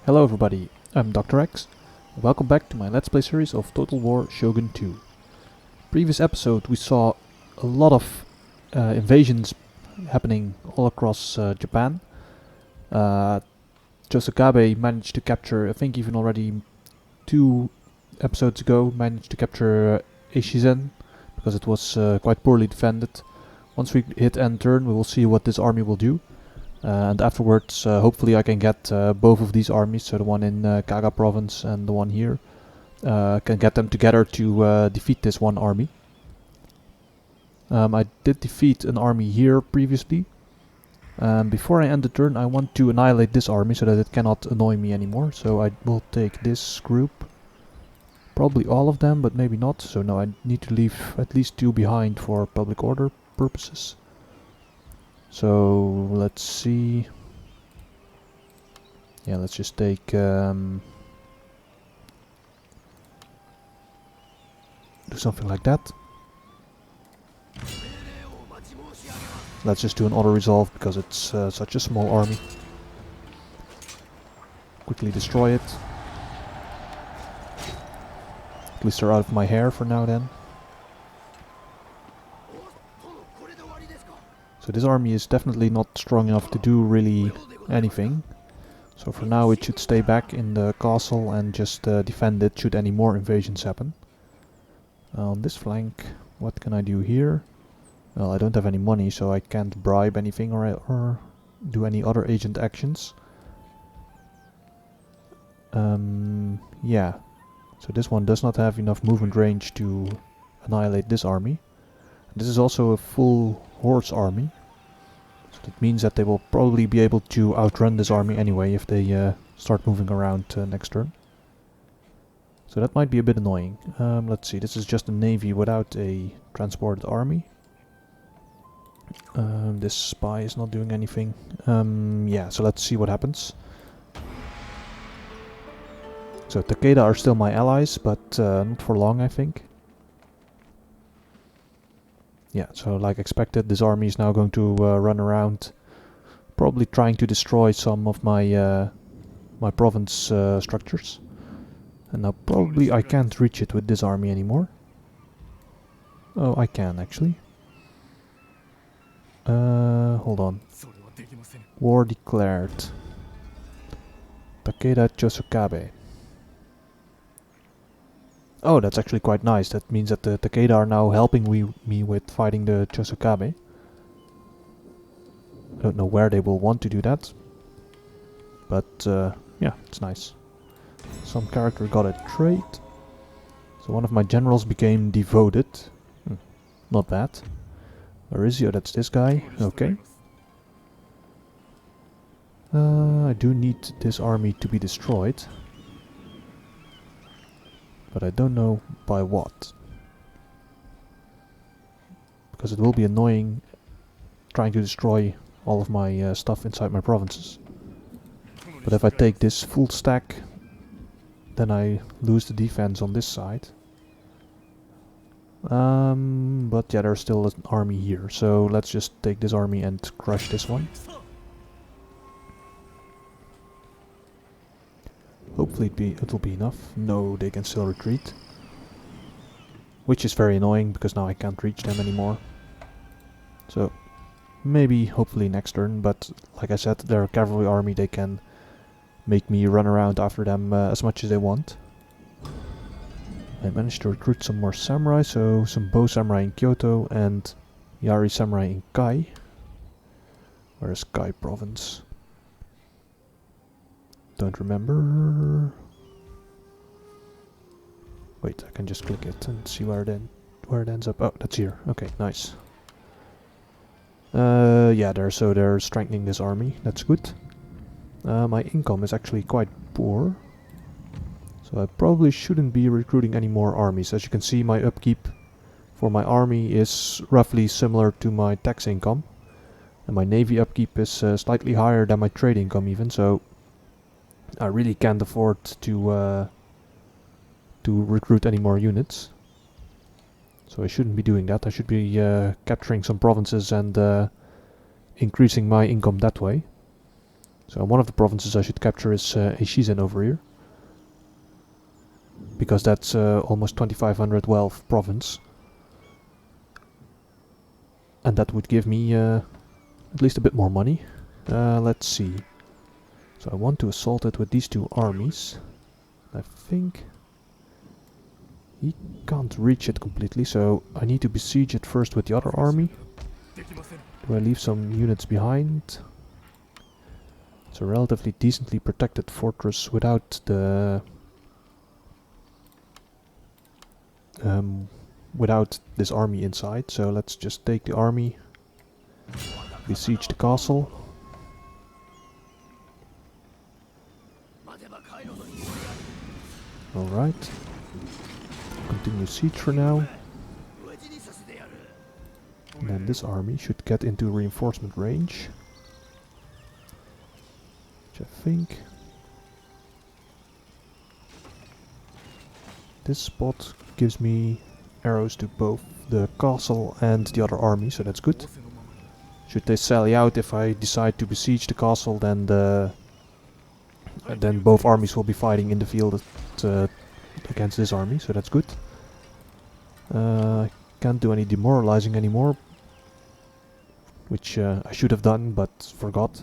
Hello everybody, I'm Dr. X. Welcome back to my Let's Play series of Total War Shogun 2. Previous episode we saw a lot of invasions happening all across Japan. Chosokabe managed to capture, I think even already 2 episodes ago, managed to capture Eishizen because it was quite poorly defended. Once we hit end turn we will see what this army will do. And afterwards, hopefully I can get both of these armies, so the one in Kaga province and the one here, can get them together to defeat this one army. I did defeat an army here previously. Before I end the turn I want to annihilate this army so that it cannot annoy me anymore, so I will take this group. Probably all of them, but maybe not, so no, I need to leave at least 2 behind for public order purposes. So let's see. Yeah, let's just take do something like that. Let's just do an auto resolve because it's such a small army. Quickly destroy it. At least they're out of my hair for now then. So this army is definitely not strong enough to do really anything. So for now it should stay back in the castle and just defend it should any more invasions happen. On this flank, what can I do here? Well, I don't have any money, so I can't bribe anything or do any other agent actions. Yeah, so this one does not have enough movement range to annihilate this army. This is also a full horse army, so that means that they will probably be able to outrun this army anyway if they start moving around next turn. So that might be a bit annoying. Let's see, this is just a navy without a transported army. This spy is not doing anything. Yeah, so let's see what happens. So Takeda are still my allies, but not for long I think. Yeah, so like expected, this army is now going to run around, probably trying to destroy some of my my province structures. And now probably I can't reach it with this army anymore. Oh, I can actually. Hold on. War declared. Takeda Chosokabe. Oh, that's actually quite nice. That means that the Takeda are now helping me with fighting the Chosokabe. I don't know where they will want to do that. But yeah, it's nice. Some character got a trait. So one of my generals became devoted. Not bad. Where is he? Oh, that's this guy. Okay. I do need this army to be destroyed. But I don't know by what. Because it will be annoying trying to destroy all of my stuff inside my provinces. But if I take this full stack, then I lose the defense on this side. But yeah, there's still an army here, so let's just take this army and crush this one. Hopefully it'll be enough. No, they can still retreat. Which is very annoying, because now I can't reach them anymore. So, maybe, hopefully next turn, but like I said, they're a cavalry army, they can make me run around after them as much as they want. I managed to recruit some more samurai, so some bow samurai in Kyoto and Yari samurai in Kai. Where is Kai province? Don't remember. Wait, I can just click it and see where it ends up. Oh, that's here. Okay, nice. Yeah, they're strengthening this army. That's good. My income is actually quite poor, so I probably shouldn't be recruiting any more armies. As you can see, my upkeep for my army is roughly similar to my tax income, and my navy upkeep is slightly higher than my trade income even, so I really can't afford to recruit any more units. So I shouldn't be doing that. I should be capturing some provinces and increasing my income that way. So one of the provinces I should capture is Eishizen over here. Because that's almost 2500 wealth province. And that would give me at least a bit more money. Let's see. So I want to assault it with these two armies. I think he can't reach it completely, so I need to besiege it first with the other army. Do I leave some units behind? It's a relatively decently protected fortress without the without this army inside, so let's just take the army, besiege the castle. Alright. Continue siege for now. And then this army should get into reinforcement range. Which I think... this spot gives me arrows to both the castle and the other army, so that's good. Should they sally out if I decide to besiege the castle, then then both armies will be fighting in the field against this army, so that's good. I can't do any demoralizing anymore, which I should have done, but forgot.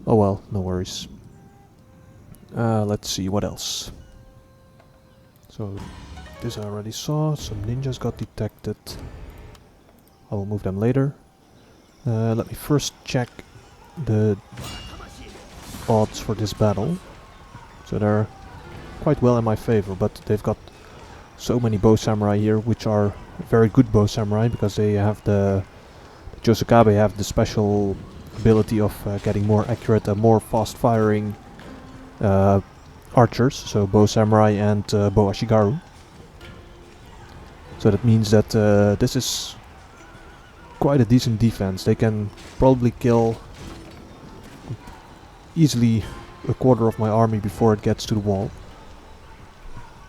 Oh well, no worries. Let's see, what else? So, this I already saw, some ninjas got detected. I will move them later. Let me first check the odds for this battle. So they're quite well in my favor, but they've got so many bow samurai here, which are very good bow samurai, because they have the Chosokabe have the special ability of getting more accurate and more fast firing archers, so bow samurai and bow ashigaru. So that means that this is quite a decent defense. They can probably kill easily a quarter of my army before it gets to the wall.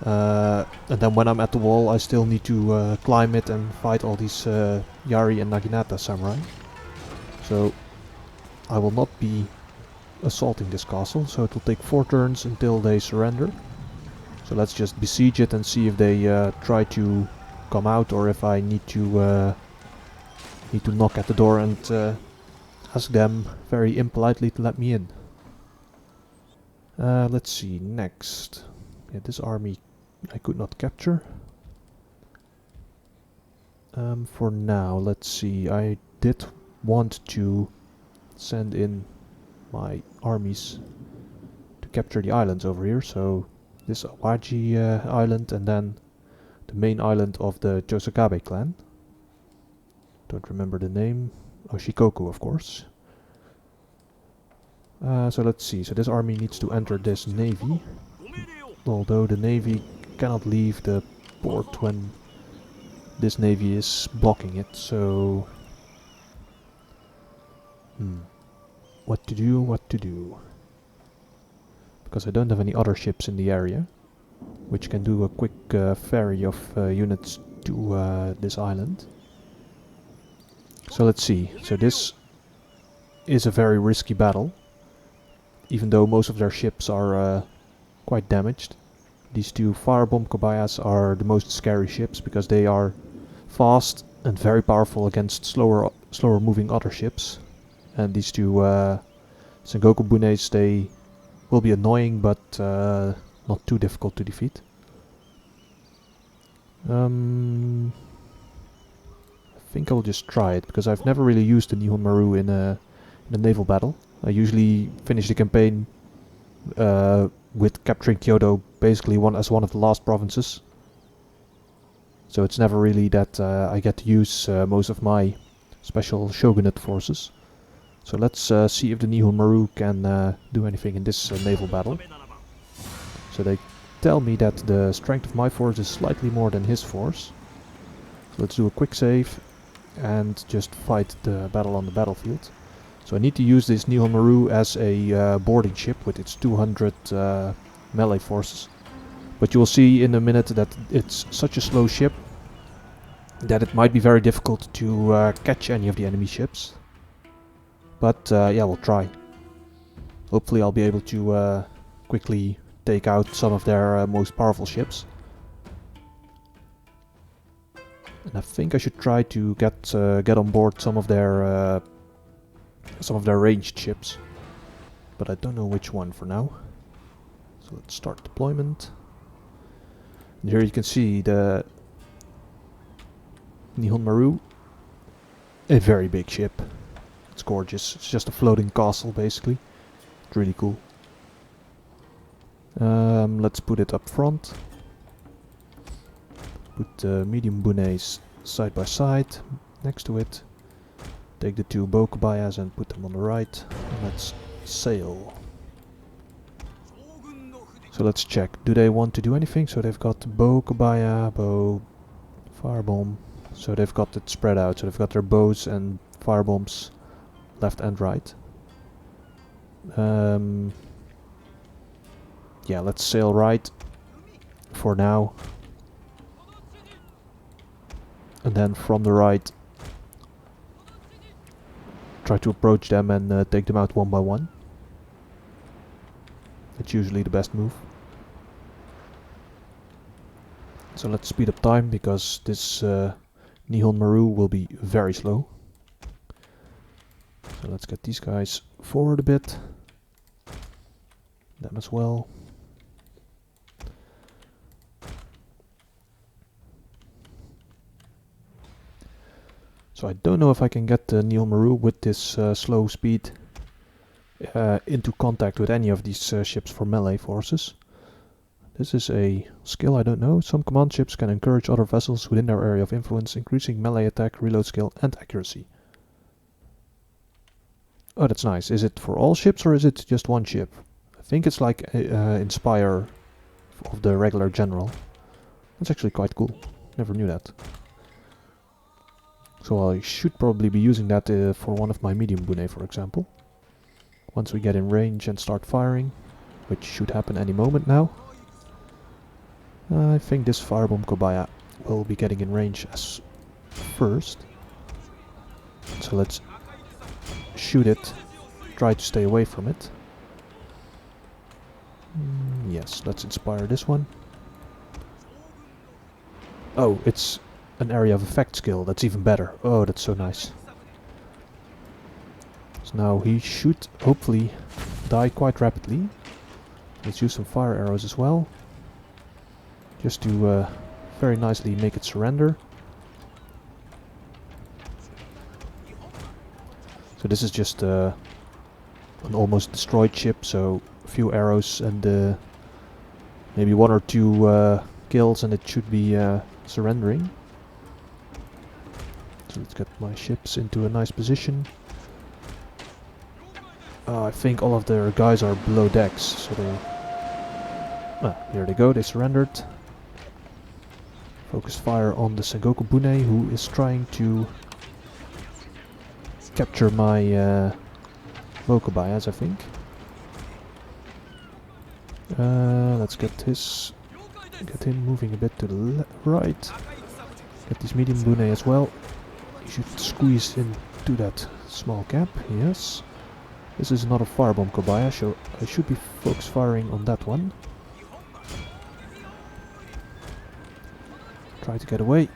And then when I'm at the wall, I still need to climb it and fight all these Yari and Naginata samurai. So I will not be assaulting this castle, so it will take 4 turns until they surrender. So let's just besiege it and see if they try to come out, or if I need to knock at the door and ask them very impolitely to let me in. Let's see, next. Yeah, this army I could not capture. For now, let's see, I did want to send in my armies to capture the islands over here, so this Awaji island and then the main island of the Chosokabe clan. Don't remember the name. Oh, Shikoku, of course. So let's see, so this army needs to enter this navy, although the navy cannot leave the port when this navy is blocking it, so... What to do? Because I don't have any other ships in the area, which can do a quick ferry of units to this island. So let's see, so this is a very risky battle, even though most of their ships are quite damaged. These two firebomb kobayas are the most scary ships, because they are fast and very powerful against slower moving other ships. And these two Sengoku Bunes, they will be annoying, but not too difficult to defeat. I think I will just try it, because I've never really used the Nihon Maru in a naval battle. I usually finish the campaign with capturing Kyoto basically as one of the last provinces. So it's never really that I get to use most of my special shogunate forces. So let's see if the Nihon Maru can do anything in this naval battle. So they tell me that the strength of my force is slightly more than his force. So let's do a quick save and just fight the battle on the battlefield. So I need to use this Nihon Maru as a boarding ship with its 200 melee forces. But you will see in a minute that it's such a slow ship that it might be very difficult to catch any of the enemy ships. But yeah, we'll try. Hopefully I'll be able to quickly take out some of their most powerful ships. And I think I should try to get on board some of their ranged ships. But I don't know which one for now. So let's start deployment. And here you can see the Nihon Maru. A very big ship. It's gorgeous. It's just a floating castle basically. It's really cool. Let's put it up front. Put the medium bunes side by side next to it. Take the two Bokubayas and put them on the right. And let's sail. So let's check. Do they want to do anything? So they've got Bokubaya, bow, firebomb. So they've got it spread out. So they've got their bows and firebombs left and right. Yeah, let's sail right for now. And then from the right, try to approach them and take them out one by one. That's usually the best move. So let's speed up time because this Nihon Maru will be very slow. So let's get these guys forward a bit. Them as well. So I don't know if I can get the Nihon Maru with this slow speed into contact with any of these ships for melee forces. This is a skill I don't know. Some command ships can encourage other vessels within their area of influence, increasing melee attack, reload skill and accuracy. Oh, that's nice. Is it for all ships or is it just one ship? I think it's like Inspire of the regular general. That's actually quite cool. Never knew that. So I should probably be using that for one of my medium bune, for example. Once we get in range and start firing, which should happen any moment now. I think this firebomb Kobaya will be getting in range as first. So let's shoot it, try to stay away from it. Yes, let's inspire this one. Oh, it's an area of effect skill, that's even better. Oh, that's so nice. So now he should hopefully die quite rapidly. Let's use some fire arrows as well. Just to very nicely make it surrender. So this is just an almost destroyed ship, so a few arrows and maybe one or two kills and it should be surrendering. So let's get my ships into a nice position. I think all of their guys are below decks, so they're... here they go, they surrendered. Focus fire on the Sengoku Bune, who is trying to capture my Bokubayas, I think. Let's get him moving a bit to the right. Get this medium Bune as well. You should squeeze into that small gap, yes. This is not a firebomb Kobaya, so I should be focus firing on that one. Try to get away.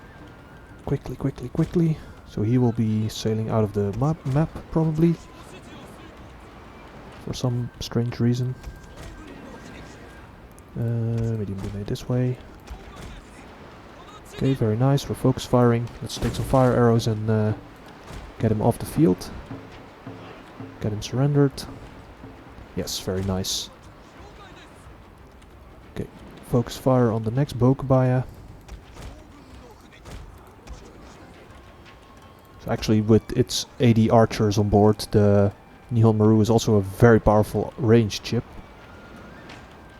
Quickly, quickly, quickly. So he will be sailing out of the map probably. For some strange reason. Medium Bune this way. Okay, very nice. We're focus firing. Let's take some fire arrows and get him off the field. Get him surrendered. Yes, very nice. Okay, focus fire on the next Bokubaya. So actually with its 80 archers on board, the Nihon Maru is also a very powerful ranged ship.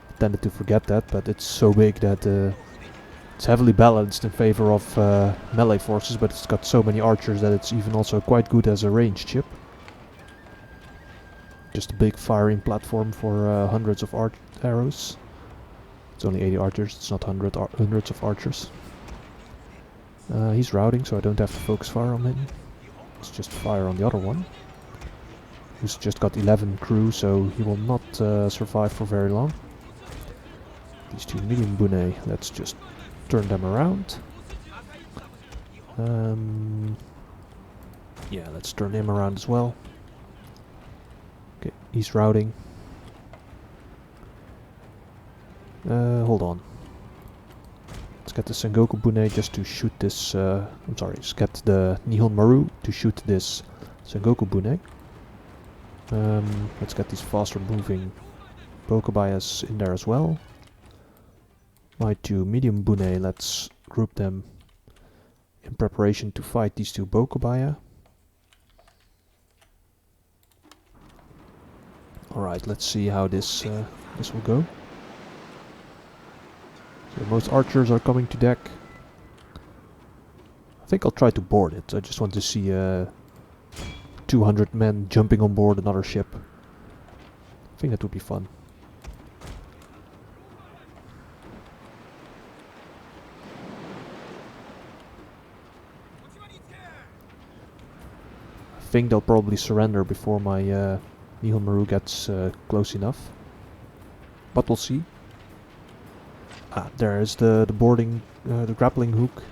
I tended to forget that, but it's so big that it's heavily balanced in favor of melee forces, but it's got so many archers that it's even also quite good as a ranged ship. Just a big firing platform for hundreds of arrows. It's only 80 archers, it's not hundreds of archers. He's routing, so I don't have to focus fire on him. Let's just fire on the other one. who's just got 11 crew, so he will not survive for very long. These two medium bune, let's just turn them around. Yeah, let's turn him around as well. Okay, he's routing. Hold on. Let's get the Sengoku Bune just to shoot this. I'm sorry, let's get the Nihon Maru to shoot this Sengoku Bune. Let's get these faster moving Bokubayas in there as well. My two medium Bune, let's group them in preparation to fight these two Bokubaya. Alright, let's see how this will go. So most archers are coming to deck. I think I'll try to board it. I just want to see 200 men jumping on board another ship. I think that would be fun. I think they'll probably surrender before my Nihon Maru gets close enough. But we'll see. Ah, there is the boarding, the grappling hook.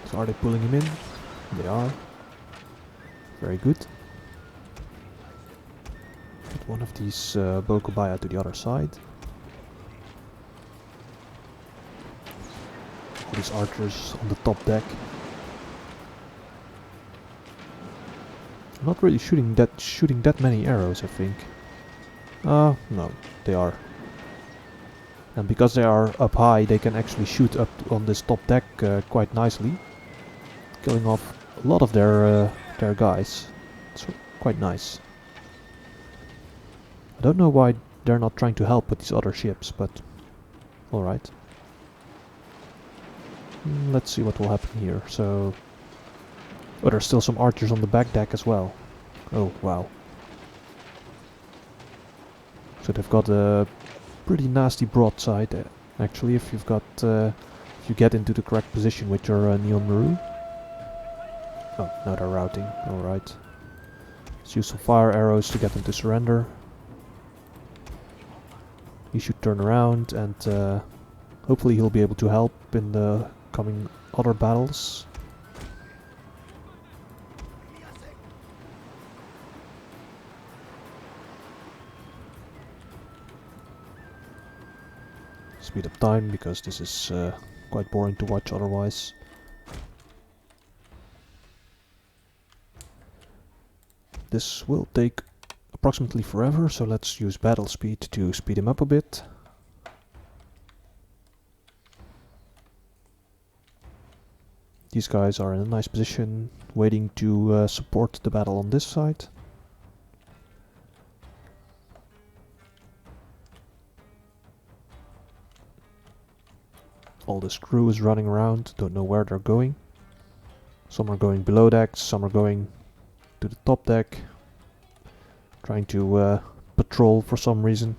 So are they pulling him in? They are. Very good. Put one of these Bokubaya to the other side. These archers on the top deck. I'm not really shooting that many arrows, I think. No, they are. And because they are up high, they can actually shoot up on this top deck quite nicely, killing off a lot of their guys. It's quite nice. I don't know why they're not trying to help with these other ships, but alright. Let's see what will happen here. So, oh, there's still some archers on the back deck as well. Oh, wow. So they've got a pretty nasty broadside, actually, if you've got, if you get into the correct position with your Nihon Maru. Oh, now they're routing. Alright. Let's use some fire arrows to get them to surrender. He should turn around and hopefully he'll be able to help in the coming other battles. Speed up time because this is quite boring to watch otherwise. This will take approximately forever, so let's use battle speed to speed him up a bit. These guys are in a nice position, waiting to support the battle on this side. All this crew is running around, don't know where they're going. Some are going below decks, some are going to the top deck, trying to patrol for some reason.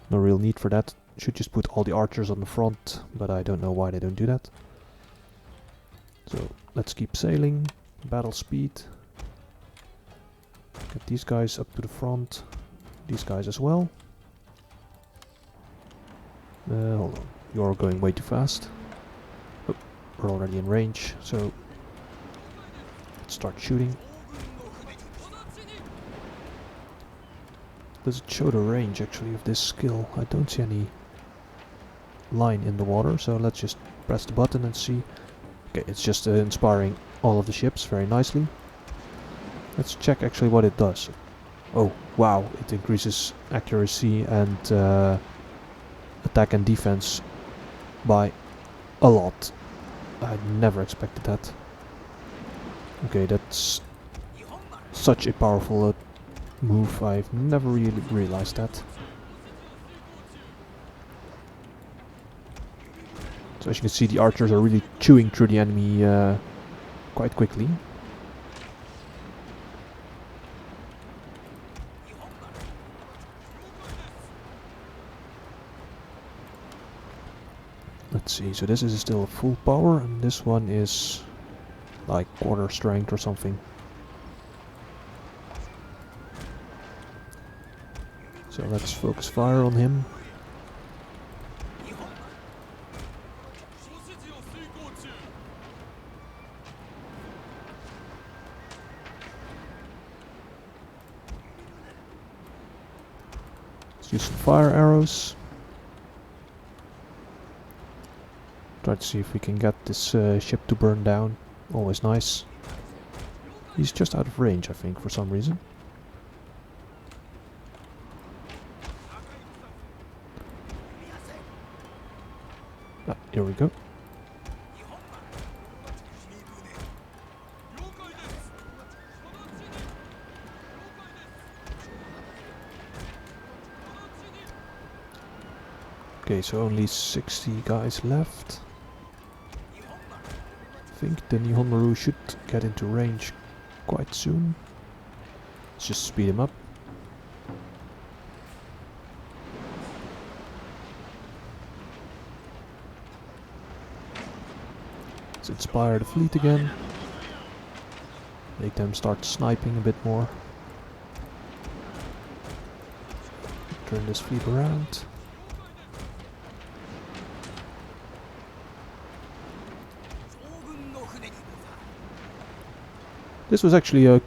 No real need for that. Should just put all the archers on the front, but I don't know why they don't do that. So let's keep sailing, battle speed. Get these guys up to the front, these guys as well. Hold on, you're going way too fast. Oh, we're already in range, so let's start shooting. Does it show the range actually of this skill? I don't see any line in the water, so let's just press the button and see. Okay, it's just inspiring all of the ships very nicely. Let's check actually what it does. Oh, wow, it increases accuracy and attack and defense by a lot. I never expected that. Okay, that's such a powerful move. I've never really realized that. So as you can see, the archers are really chewing through the enemy quite quickly. Let's see, so this is still full power and this one is like quarter strength or something. So let's focus fire on him. Let's use some fire arrows. Try to see if we can get this ship to burn down. Always nice. He's just out of range, I think, for some reason. Ah, here we go. Okay, so only 60 guys left. I think the Nihonmaru should get into range quite soon. Let's just speed him up. Let's inspire the fleet again. Make them start sniping a bit more. Turn this fleet around. This was actually a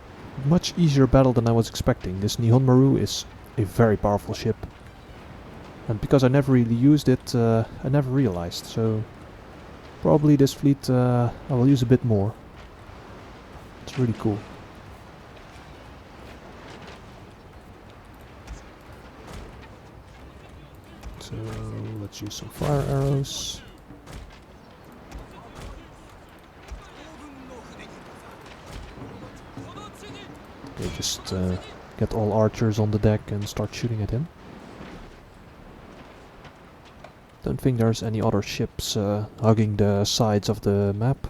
much easier battle than I was expecting. This Nihonmaru is a very powerful ship. And because I never really used it, I never realized. So probably this fleet I will use a bit more. It's really cool. So let's use some fire arrows. Okay, just get all archers on the deck and start shooting at him. Don't think there's any other ships hugging the sides of the map,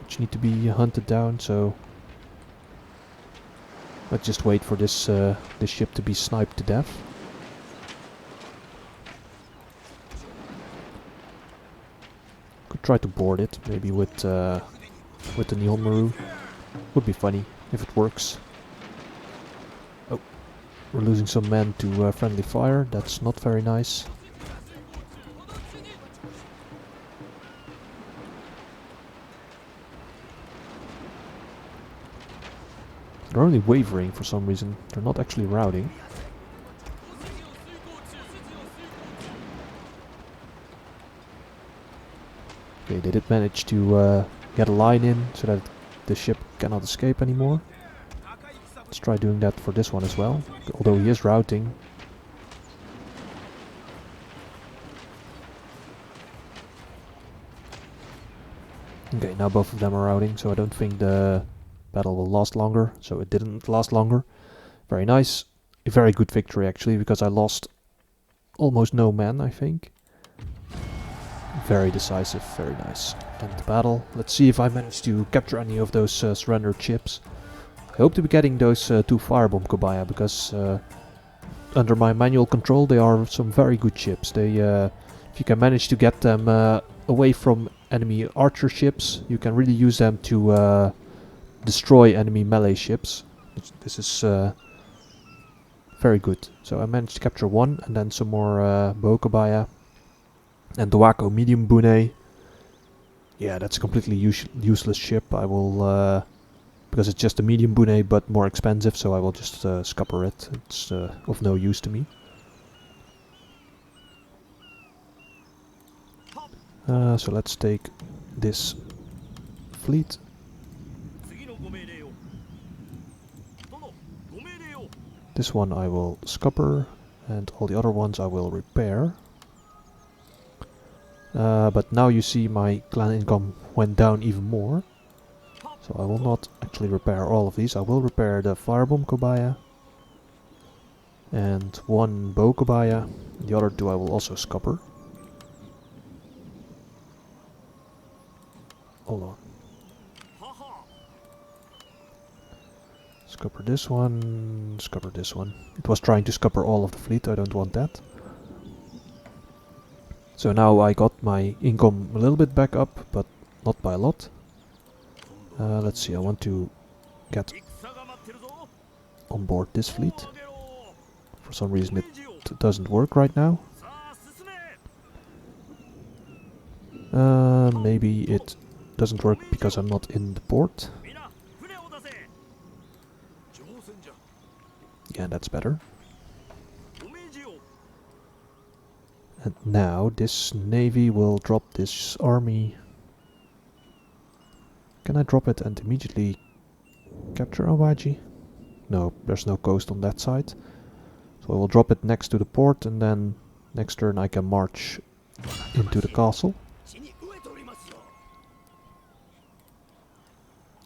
which need to be hunted down, so let's just wait for this this ship to be sniped to death. Could try to board it, maybe with the Nihonmaru. Would be funny if it works. Oh, we're losing some men to friendly fire. That's not very nice. They're only wavering for some reason. They're not actually routing. Okay, they did manage to get a line in so that the ship cannot escape anymore. Let's try doing that for this one as well, although he is routing. Okay, now both of them are routing, so I don't think the battle will last longer. So it didn't last longer. Very nice. A very good victory actually, because I lost almost no men, I think. Very decisive, very nice. End the battle. Let's see if I manage to capture any of those surrendered ships. I hope to be getting those 2 firebomb Kobaya, because under my manual control they are some very good ships. They, if you can manage to get them away from enemy archer ships, you can really use them to destroy enemy melee ships. This is very good. So I managed to capture 1 and then some more bow Kobaya. And the Wako medium bune. Yeah, that's a completely useless ship. I will, because it's just a medium bune but more expensive, so I will just scupper it. It's of no use to me. So let's take this fleet. This one I will scupper, and all the other ones I will repair. But now you see my clan income went down even more. So I will not actually repair all of these. I will repair the firebomb Kobaya. And 1 bow Kobaya. The other 2 I will also scupper. Hold on. Scupper this one, scupper this one. It was trying to scupper all of the fleet, I don't want that. So now I got my income a little bit back up, but not by a lot. Let's see, I want to get on board this fleet. For some reason it doesn't work right now. Maybe it doesn't work because I'm not in the port. Yeah, that's better. And now this navy will drop this army. Can I drop it and immediately capture Awaji? No, there's no coast on that side. So I will drop it next to the port, and then next turn I can march into the castle.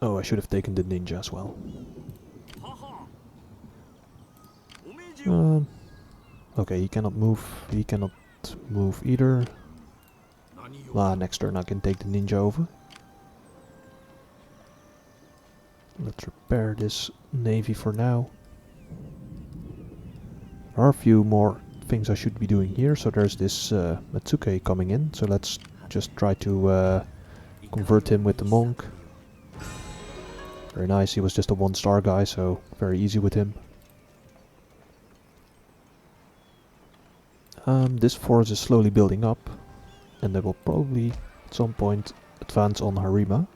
Oh, I should have taken the ninja as well. Okay, he cannot move. He cannot move either. Next turn I can take the ninja over. Let's repair this navy for now. There are a few more things I should be doing here. So there's this Matsuke coming in. So let's just try to convert him with the monk. Very nice, he was just a 1-star guy, so very easy with him. This force is slowly building up, and they will probably at some point advance on Harima.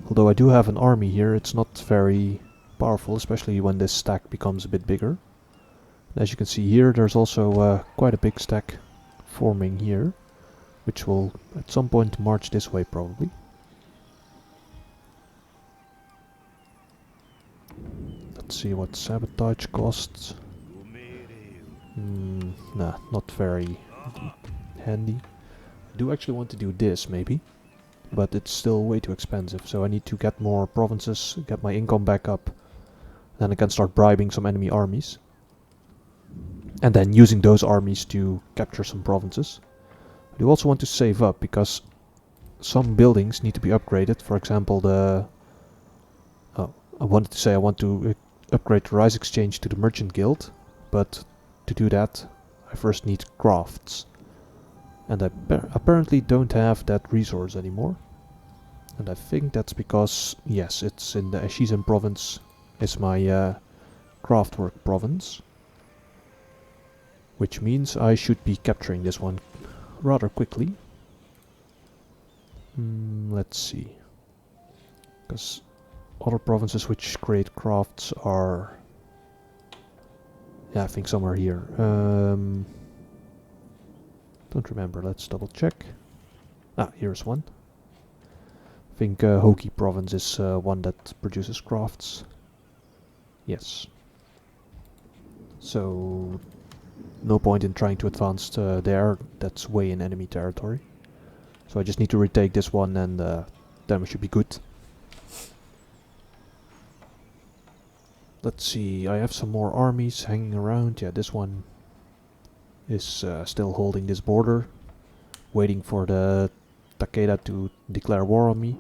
Although I do have an army here, it's not very powerful, especially when this stack becomes a bit bigger. And as you can see here, there's also quite a big stack forming here, which will at some point march this way probably. Let's see what sabotage costs. Nah, not very handy. I do actually want to do this maybe, but it's still way too expensive, so I need to get more provinces, get my income back up, then I can start bribing some enemy armies. And then using those armies to capture some provinces. I do also want to save up, because some buildings need to be upgraded. For example, I wanted to say I want to upgrade the Rice Exchange to the Merchant Guild, but to do that I first need crafts. And I apparently don't have that resource anymore. And I think that's because, yes, it's in the Echizen province, is my craftwork province. Which means I should be capturing this one rather quickly. Let's see. Because other provinces which create crafts are... yeah, I think somewhere here. Don't remember, let's double check. Ah, here's one. I think Hoki province is one that produces crafts. Yes. So... no point in trying to advance there, that's way in enemy territory. So I just need to retake this one, and then we should be good. Let's see, I have some more armies hanging around. Yeah, this one is still holding this border, waiting for the Takeda to declare war on me.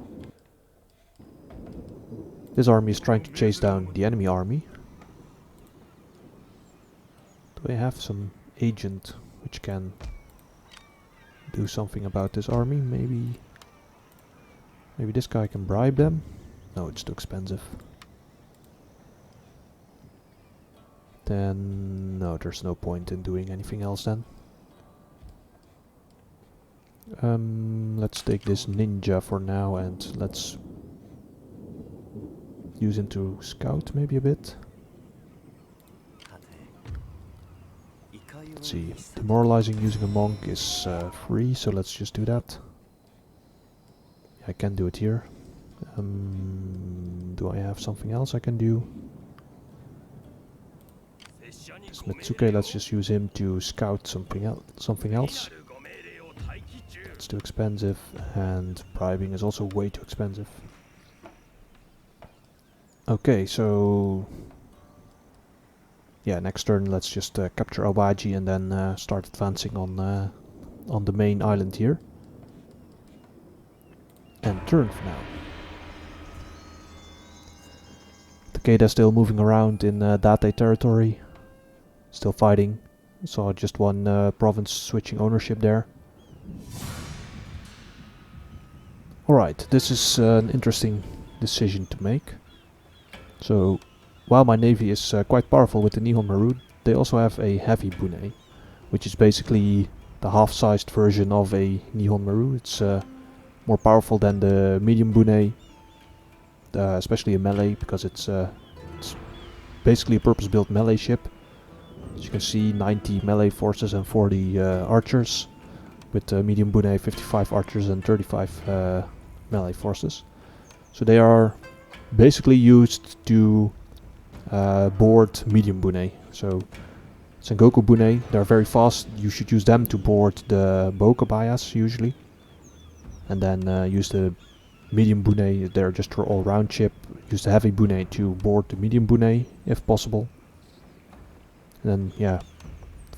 This army is trying to chase down the enemy army. Do I have some agent which can do something about this army? Maybe this guy can bribe them? No, it's too expensive. Then no, there's no point in doing anything else then. Let's take this ninja for now, and let's use him to scout maybe a bit. Let's see, demoralizing using a monk is free, so let's just do that. I can do it here. Do I have something else I can do? This Mitsuke, let's just use him to scout something else. It's too expensive, and bribing is also way too expensive. Okay, so... yeah, next turn let's just capture Awaji and then start advancing on the main island here. And turn for now. Takeda still moving around in Date territory. Still fighting. Saw just one province switching ownership there. Alright, this is an interesting decision to make. So, while my navy is quite powerful with the Nihon Maru, they also have a heavy bune, which is basically the half-sized version of a Nihon Maru. It's more powerful than the medium bune, especially in melee, because it's basically a purpose-built melee ship. As you can see, 90 melee forces and 40 archers, with medium bune 55 archers and 35 melee forces. So they are basically used to board medium bune. So Sengoku bune, they're very fast. You should use them to board the Bokabayas usually, and then use the medium bune. They're just for all-round ship. Use the heavy bune to board the medium bune if possible. And then yeah,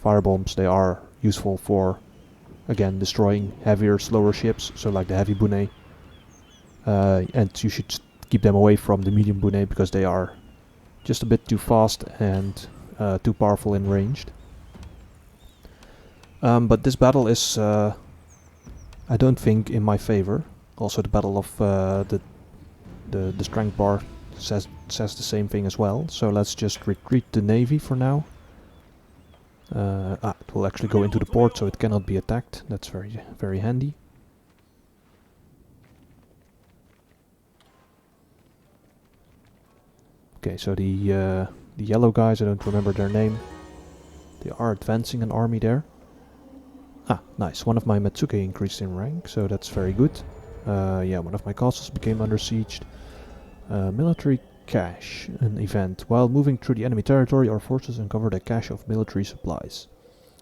fire bombs, they are useful for again destroying heavier, slower ships. So like the heavy bune, and you should keep them away from the medium bune because they are just a bit too fast and too powerful in ranged. But this battle is, I don't think, in my favor. Also, the battle of the strength bar says the same thing as well. So let's just retreat the navy for now. It will actually go into the port, so it cannot be attacked. That's very handy. Okay, so the yellow guys, I don't remember their name. They are advancing an army there. Ah, nice. One of my Matsuke increased in rank, so that's very good. Yeah, one of my castles became under siege. Military cache, an event. While moving through the enemy territory, our forces uncovered a cache of military supplies.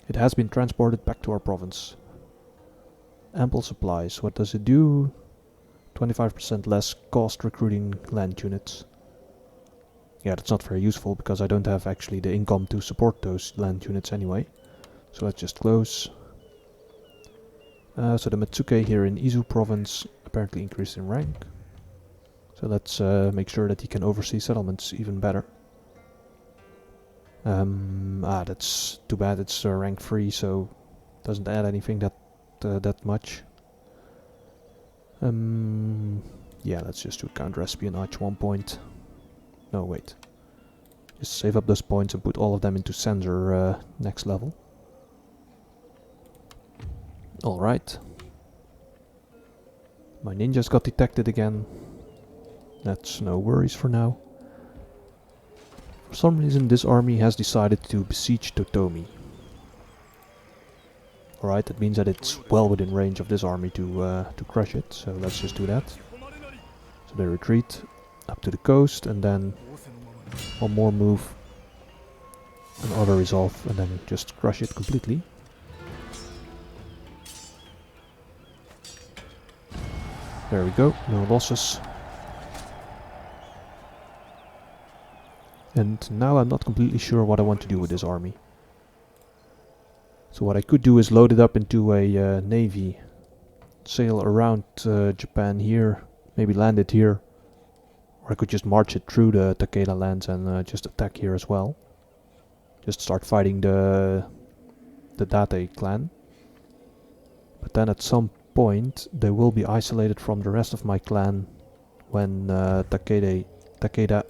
It has been transported back to our province. Ample supplies. What does it do? 25% less cost recruiting land units. Yeah, that's not very useful because I don't have actually the income to support those land units anyway. So let's just close. So the Matsuke here in Izu province apparently increased in rank. So let's make sure that he can oversee settlements even better. That's too bad. It's rank 3, so doesn't add anything that much. Yeah, let's just do counter espionage 1 point. No, wait. Just save up those points and put all of them into censor next level. Alright. My ninjas got detected again. That's no worries for now. For some reason this army has decided to besiege Totomi. Alright, that means that it's well within range of this army to crush it, so let's just do that. So they retreat up to the coast and then one more move, an auto resolve, and then just crush it completely. There we go, no losses. And now I'm not completely sure what I want to do with this army. So what I could do is load it up into a navy, sail around Japan here, maybe land it here. Or I could just march it through the Takeda lands and just attack here as well. Just start fighting the Date clan. But then at some point they will be isolated from the rest of my clan when Takeda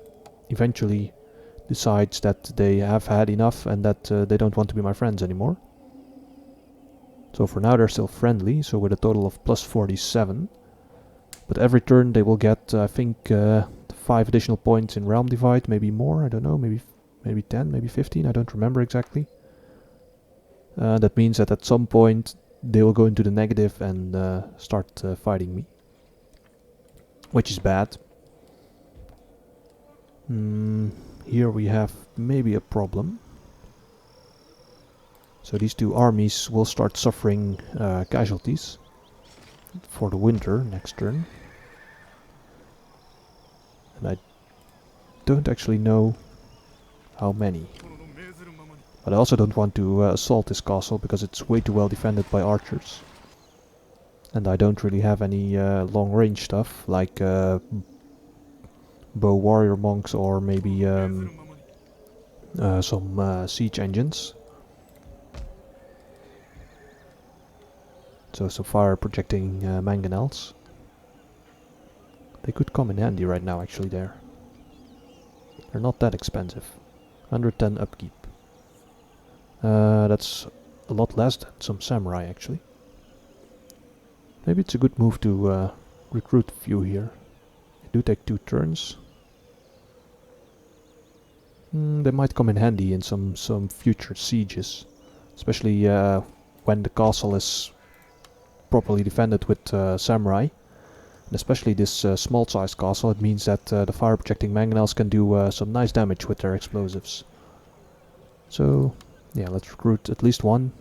eventually decides that they have had enough and that they don't want to be my friends anymore. So for now they're still friendly, so with a total of plus 47. But every turn they will get, I think, 5 additional points in Realm Divide, maybe more, I don't know, maybe 10, maybe 15, I don't remember exactly. That means that at some point they will go into the negative and start fighting me. Which is bad. Here we have maybe a problem. So these two armies will start suffering casualties for the winter next turn. And I don't actually know how many. But I also don't want to assault this castle because it's way too well defended by archers. And I don't really have any long range stuff like bow warrior monks or maybe some siege engines. So some fire projecting mangonels. They could come in handy right now actually there. They're not that expensive. 110 upkeep. That's a lot less than some samurai actually. Maybe it's a good move to recruit a few here. They do take 2 turns. They might come in handy in some future sieges. Especially when the castle is properly defended with samurai. And especially this small-sized castle, it means that the fire-projecting mangonels can do some nice damage with their explosives. So, yeah, let's recruit at least one.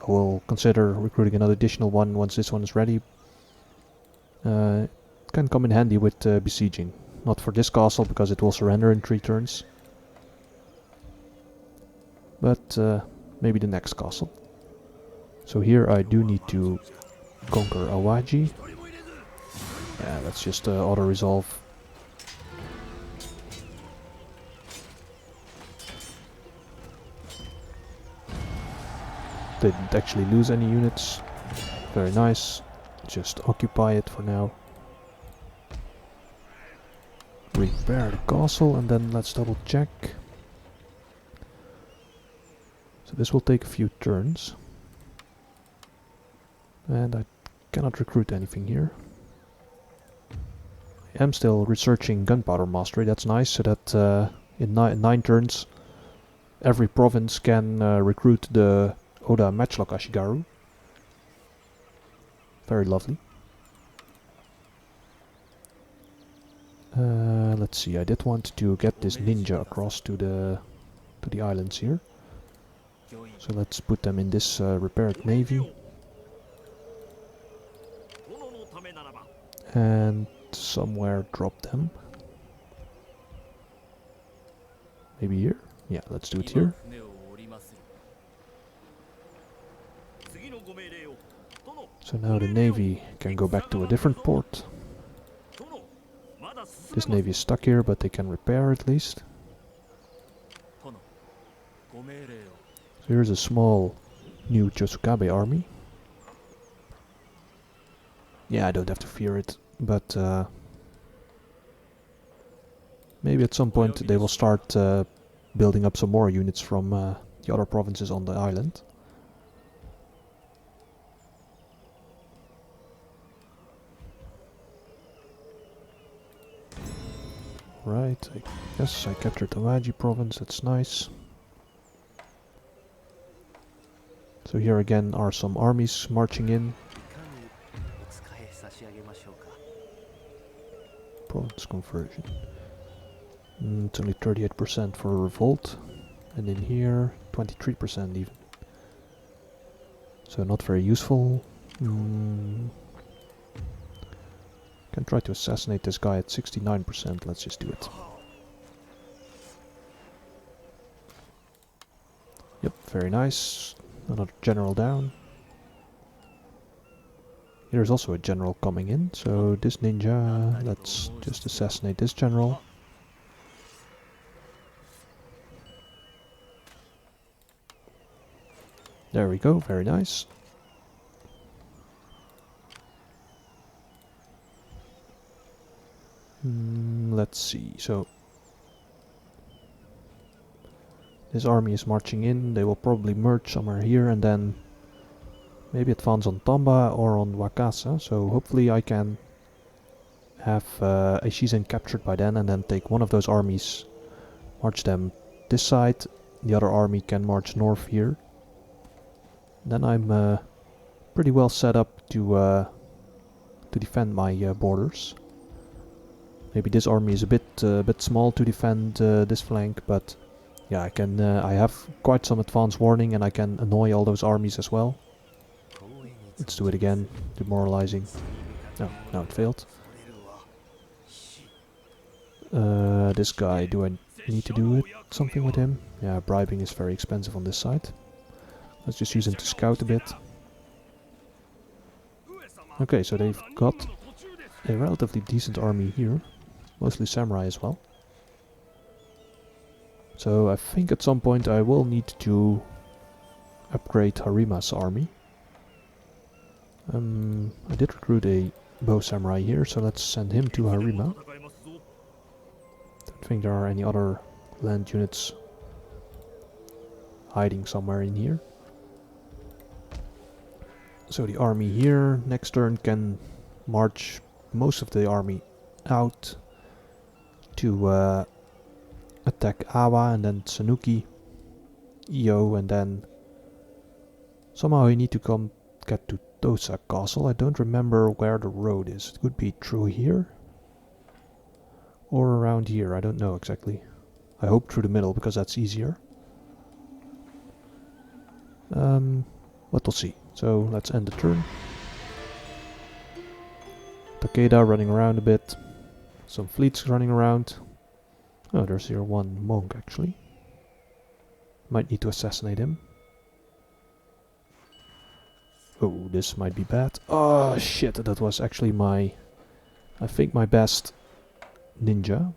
I will consider recruiting another additional one once this one is ready. It can come in handy with besieging. Not for this castle, because it will surrender in 3 turns. But maybe the next castle. So here I do need to conquer Awaji. Yeah, let's just auto-resolve. Didn't actually lose any units. Very nice. Just occupy it for now. Repair the castle and then let's double check. So this will take a few turns. And I cannot recruit anything here. I am still researching gunpowder mastery, that's nice, so that in 9 turns every province can recruit the Oda Matchlock Ashigaru. Very lovely. Let's see, I did want to get this ninja across to the islands here. So let's put them in this repaired navy. And somewhere drop them. Maybe here? Yeah, let's do it here. So now the navy can go back to a different port. This navy is stuck here, but they can repair at least. So here's a small new Chosokabe army. Yeah, I don't have to fear it, but maybe at some point they will start building up some more units from the other provinces on the island. Right, yes, I captured the Awaji province, that's nice. So here again are some armies marching in. Province conversion. It's only 38% for a revolt. And in here, 23% even. So not very useful. Can try to assassinate this guy at 69%, let's just do it. Yep, very nice. Another general down. Here's also a general coming in, so this ninja, let's just assassinate this general. There we go, very nice. Let's see, so this army is marching in, they will probably merge somewhere here and then maybe advance on Tamba or on Wakasa, so hopefully I can have Eishizen captured by then and then take one of those armies, march them this side, the other army can march north here. Then I'm pretty well set up to defend my borders. Maybe this army is a bit small to defend this flank, but yeah, I can. I have quite some advance warning, and I can annoy all those armies as well. Let's do it again. Demoralizing. No, it failed. This guy, do I need to do something with him? Yeah, bribing is very expensive on this side. Let's just use him to scout a bit. Okay, so they've got a relatively decent army here. Mostly samurai as well. So I think at some point I will need to upgrade Harima's army. I did recruit a bow samurai here, so let's send him to Harima. Don't think there are any other land units hiding somewhere in here. So the army here next turn can march most of the army out to attack Awa and then Sanuki, Iyo, and then somehow you need to come get to Tosa Castle. I don't remember where the road is. It could be through here or around here. I don't know exactly. I hope through the middle because that's easier. But we'll see. So let's end the turn. Takeda running around a bit. Some fleets running around. Oh, there's here one monk actually. Might need to assassinate him. Oh, this might be bad. Oh shit, that was actually my, I think my best ninja.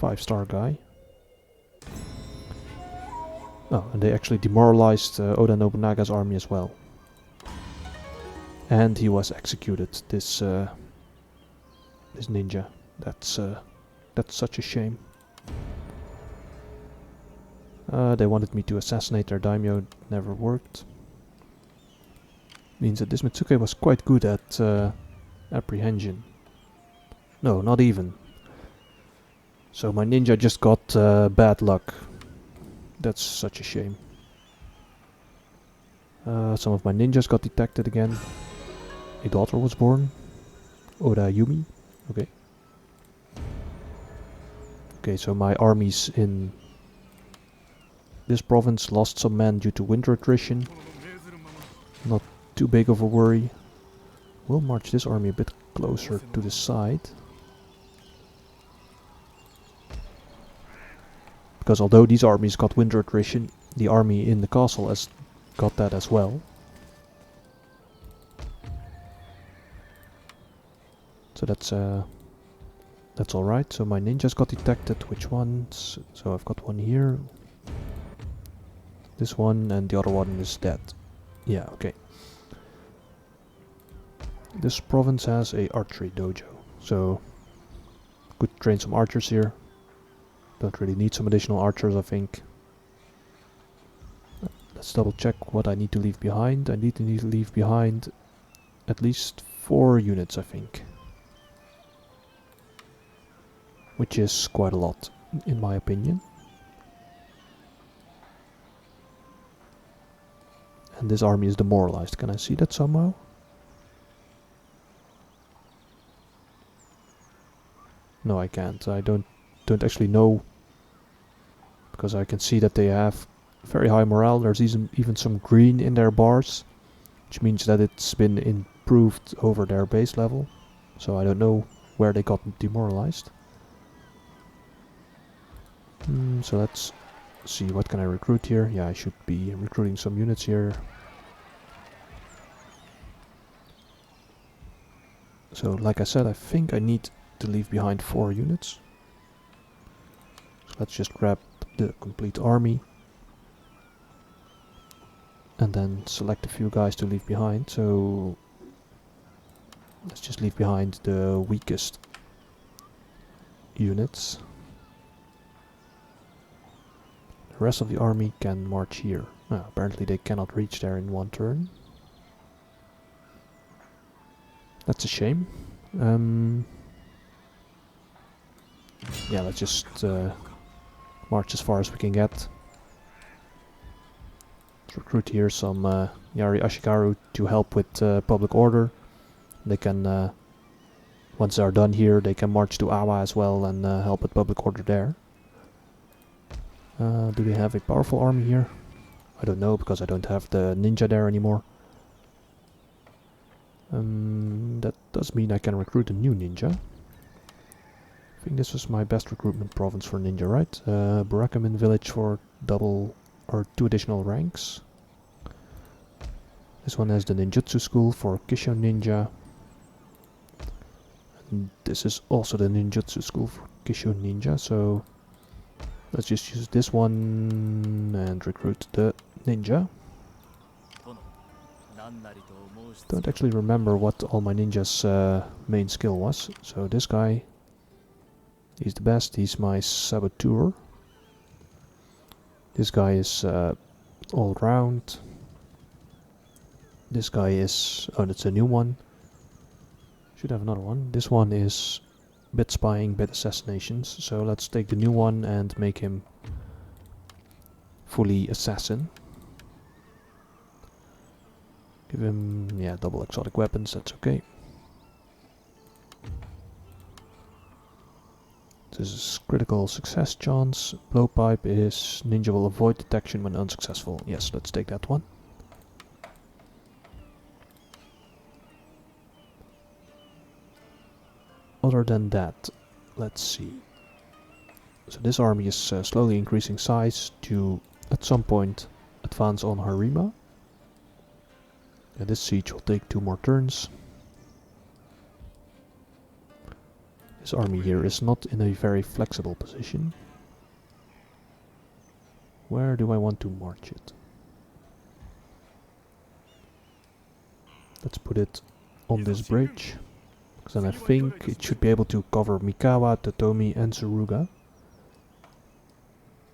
5-star guy. Oh, and they actually demoralized Oda Nobunaga's army as well. And he was executed, this this ninja. That's such a shame. They wanted me to assassinate their daimyo, it never worked. Means that this Mitsuke was quite good at apprehension. No, not even. So my ninja just got bad luck. That's such a shame. Some of my ninjas got detected again. A daughter was born. Oda Yumi. Okay. Okay, so my armies in this province lost some men due to winter attrition. Not too big of a worry. We'll march this army a bit closer to the side. Because although these armies got winter attrition, the army in the castle has got that as well. So that's alright. So my ninjas got detected. Which ones? So I've got one here. This one and the other one is dead. Yeah, okay. This province has a archery dojo. So could train some archers here. Don't really need some additional archers, I think. Let's double check what I need to leave behind. I need to leave behind at least 4 units, I think. Which is quite a lot, in my opinion. And this army is demoralized. Can I see that somehow? No, I can't. I don't actually know, because I can see that they have very high morale. There's even some green in their bars, which means that it's been improved over their base level. So I don't know where they got demoralized. So let's see, what can I recruit here? Yeah, I should be recruiting some units here. So like I said, I think I need to leave behind 4 units. Let's just grab the complete army and then select a few guys to leave behind. So let's just leave behind the weakest units. The rest of the army can march here. Apparently they cannot reach there in one turn. That's a shame. Yeah, let's just march as far as we can get. Let's recruit here some Yari Ashikaru to help with public order. They can, once they are done here, they can march to Awa as well and help with public order there. Do they have a powerful army here? I don't know, because I don't have the ninja there anymore. That does mean I can recruit a new ninja. I think this was my best recruitment province for ninja, right? Barakumin village for 2 additional ranks. This one has the ninjutsu school for Kisho ninja. And this is also the ninjutsu school for Kisho ninja, so let's just use this one and recruit the ninja. Don't actually remember what all my ninjas' main skill was. So this guy, he's the best. He's my saboteur. This guy is all round. This guy is... oh, that's a new one. Should have another one. This one is bit spying, bit assassinations. So let's take the new one and make him fully assassin. Give him, yeah, double exotic weapons, that's okay. This is critical success chance. Blowpipe is ninja will avoid detection when unsuccessful. Yes, let's take that one. Other than that, let's see. So this army is slowly increasing size to, at some point, advance on Harima. And this siege will take 2 more turns. This army here is not in a very flexible position. Where do I want to march it? Let's put it on this bridge. Because then I think it should be able to cover Mikawa, Totomi and Suruga.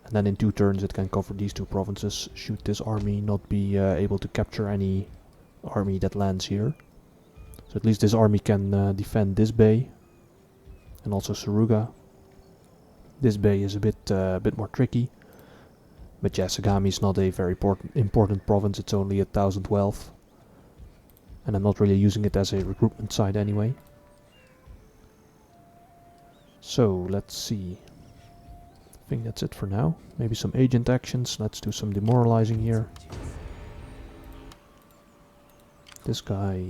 And then in 2 turns it can cover these 2 provinces, should this army not be able to capture any army that lands here. So at least this army can defend this bay. And also Suruga. This bay is a bit more tricky. But yeah, Sagami is not a very important province, it's only 1,000 wealth. And I'm not really using it as a recruitment site anyway. So, let's see. I think that's it for now. Maybe some agent actions. Let's do some demoralizing here. This guy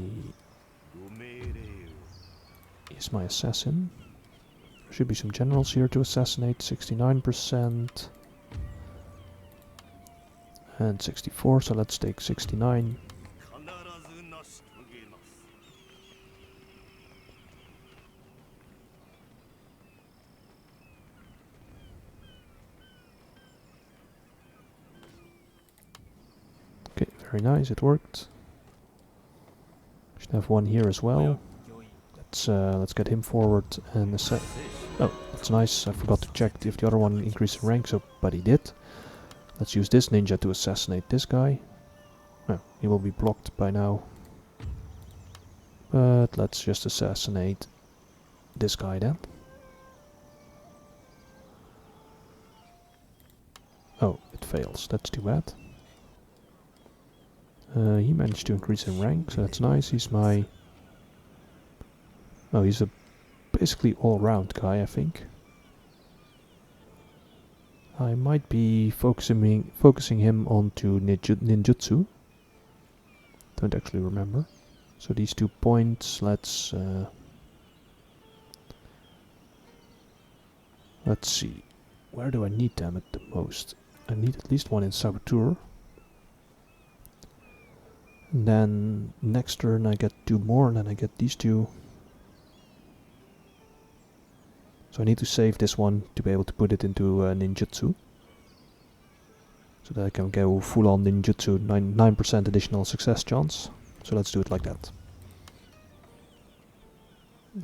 is my assassin. There should be some generals here to assassinate. 69% and 64, so let's take 69. Okay, very nice, it worked. Should have one here as well. Let's get him forward and oh, that's nice. I forgot to check if the other one increased in rank, but he did. Let's use this ninja to assassinate this guy. Oh, he will be blocked by now. But let's just assassinate this guy then. Oh, it fails. That's too bad. He managed to increase in rank, so that's nice. He's my... oh, he's a basically all-round guy, I think. I might be focusing him onto ninjutsu. Don't actually remember. So these 2 points, let's see. Where do I need them at the most? I need at least one in Saboteur. And then next turn I get 2 more, and then I get these 2. So I need to save this one to be able to put it into ninjutsu. So that I can go full on ninjutsu, 9% additional success chance. So let's do it like that.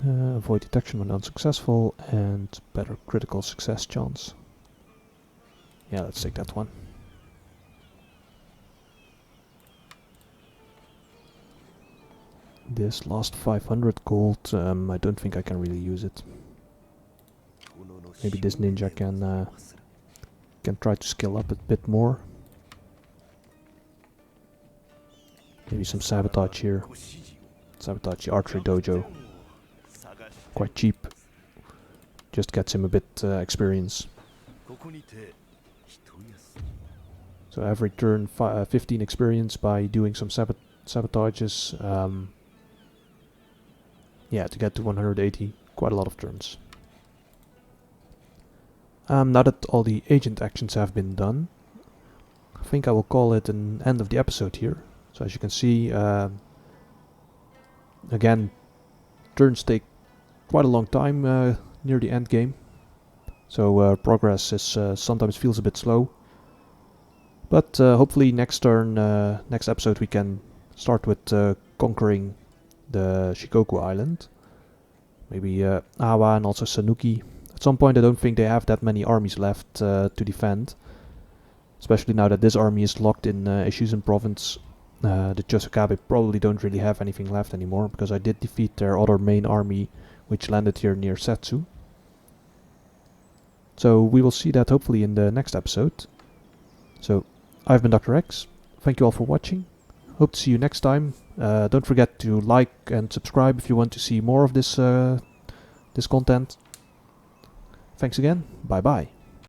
Avoid detection when unsuccessful and better critical success chance. Yeah, let's take that one. This last 500 gold, I don't think I can really use it. Maybe this ninja can try to skill up a bit more. Maybe some sabotage here. Sabotage the archery dojo. Quite cheap. Just gets him a bit experience. So every turn 15 experience by doing some sabotages. Yeah, to get to 180, quite a lot of turns. Now that all the agent actions have been done, I think I will call it an end of the episode here. So as you can see, again, turns take quite a long time near the end game. So progress is sometimes feels a bit slow. But hopefully next turn, next episode we can start with conquering the Shikoku island. Maybe Awa and also Sanuki. At some point I don't think they have that many armies left to defend. Especially now that this army is locked in Ishizen province. The Chosokabe probably don't really have anything left anymore, because I did defeat their other main army, which landed here near Settsu. So we will see that hopefully in the next episode. So I've been Dr. X. Thank you all for watching. Hope to see you next time. Don't forget to like and subscribe if you want to see more of this content. Thanks again. Bye bye.